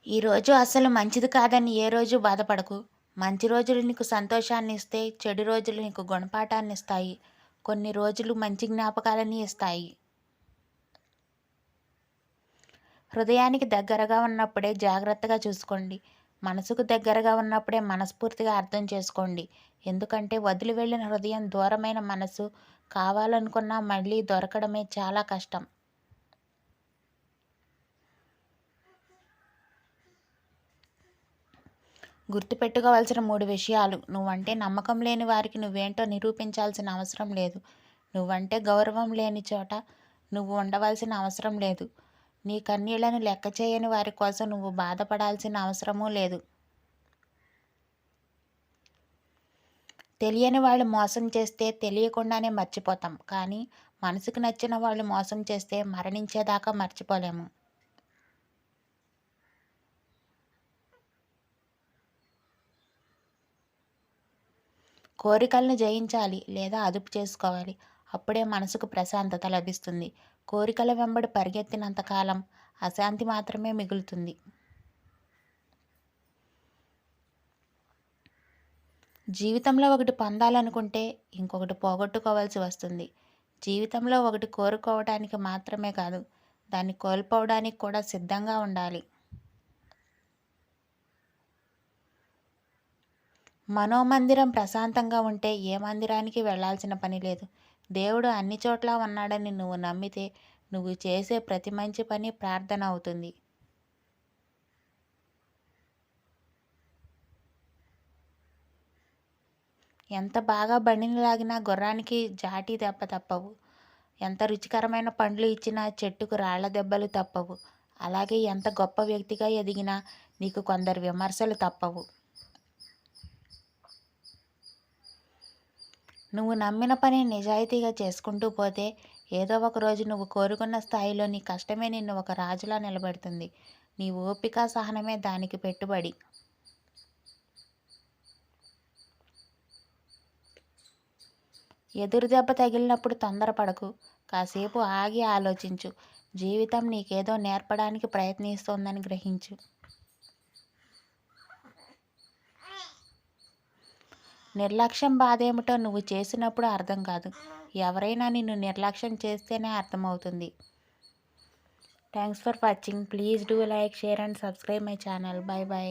ఈరోజు అసలు మంచిది కాదని ఏ రోజు బాధపడకు. మంచి రోజులు నీకు సంతోషాన్ని ఇస్తే, చెడు రోజులు నీకు గుణపాఠాన్ని ఇస్తాయి. కొన్ని రోజులు మంచి జ్ఞాపకాలని ఇస్తాయి. హృదయానికి దగ్గరగా ఉన్నప్పుడే జాగ్రత్తగా చూసుకోండి. మనసుకు దగ్గరగా ఉన్నప్పుడే మనస్ఫూర్తిగా అర్థం చేసుకోండి. ఎందుకంటే వదిలి వెళ్ళిన హృదయం, దూరమైన మనసు కావాలనుకున్నా మళ్ళీ దొరకడమే చాలా కష్టం. గుర్తుపెట్టుకోవాల్సిన 3 విషయాలు. నువ్వంటే నమ్మకం లేని వారికి నువ్వేంటో నిరూపించాల్సిన అవసరం లేదు. నువ్వంటే గౌరవం లేని చోట నువ్వు ఉండవలసిన అవసరం లేదు. నీ కన్నీళ్లను లెక్క చేయని వారి కోసం నువ్వు బాధపడాల్సిన అవసరమూ లేదు. తెలియని వాళ్ళు మోసం చేస్తే తెలియకుండానే మర్చిపోతాం. కానీ మనసుకు నచ్చిన వాళ్ళు మోసం చేస్తే మరణించేదాకా మర్చిపోలేము. కోరికలను జయించాలి లేదా అదుపు చేసుకోవాలి. అప్పుడే మనసుకు ప్రశాంతత లభిస్తుంది. కోరికల వెంబడి పరిగెత్తినంత కాలం అశాంతి మాత్రమే మిగులుతుంది. జీవితంలో ఒకటి పొందాలనుకుంటే ఇంకొకటి పోగొట్టుకోవాల్సి వస్తుంది. జీవితంలో ఒకటి కోరుకోవడానికి మాత్రమే కాదు, దాన్ని కోల్పోవడానికి కూడా సిద్ధంగా ఉండాలి. మనోమందిరం ప్రశాంతంగా ఉంటే ఏ మందిరానికి వెళ్ళాల్సిన పని లేదు. దేవుడు అన్ని చోట్ల ఉన్నాడని నువ్వు నమ్మితే నువ్వు చేసే ప్రతి మంచి పని ప్రార్థన అవుతుంది. ఎంత బాగా బండిని లాగినా గుర్రానికి జాటి దెబ్బ తప్పవు. ఎంత రుచికరమైన పండ్లు ఇచ్చినా చెట్టుకు రాళ్ల దెబ్బలు తప్పవు. అలాగే ఎంత గొప్ప వ్యక్తిగా ఎదిగినా నీకు కొందరు విమర్శలు తప్పవు. నువ్వు నమ్మిన పని నిజాయితీగా చేసుకుంటూ పోతే ఏదో ఒక రోజు నువ్వు కోరుకున్న స్థాయిలో నీ కష్టమే నిన్ను ఒక రాజులా నిలబెడుతుంది. నీ ఓపిక, సహనమే దానికి పెట్టుబడి. ఎదురు దెబ్బ తగిలినప్పుడు తొందరపడకు. కాసేపు ఆగి ఆలోచించు. జీవితం నీకేదో నేర్పడానికి ప్రయత్నిస్తోందని గ్రహించు. నిర్లక్ష్యం బాధేమిటో నువ్వు చేసినప్పుడు అర్థం కాదు. ఎవరైనా నిన్ను నిర్లక్ష్యం చేస్తేనే అర్థమవుతుంది. Thanks for watching. Please do like, share and subscribe my channel. By by.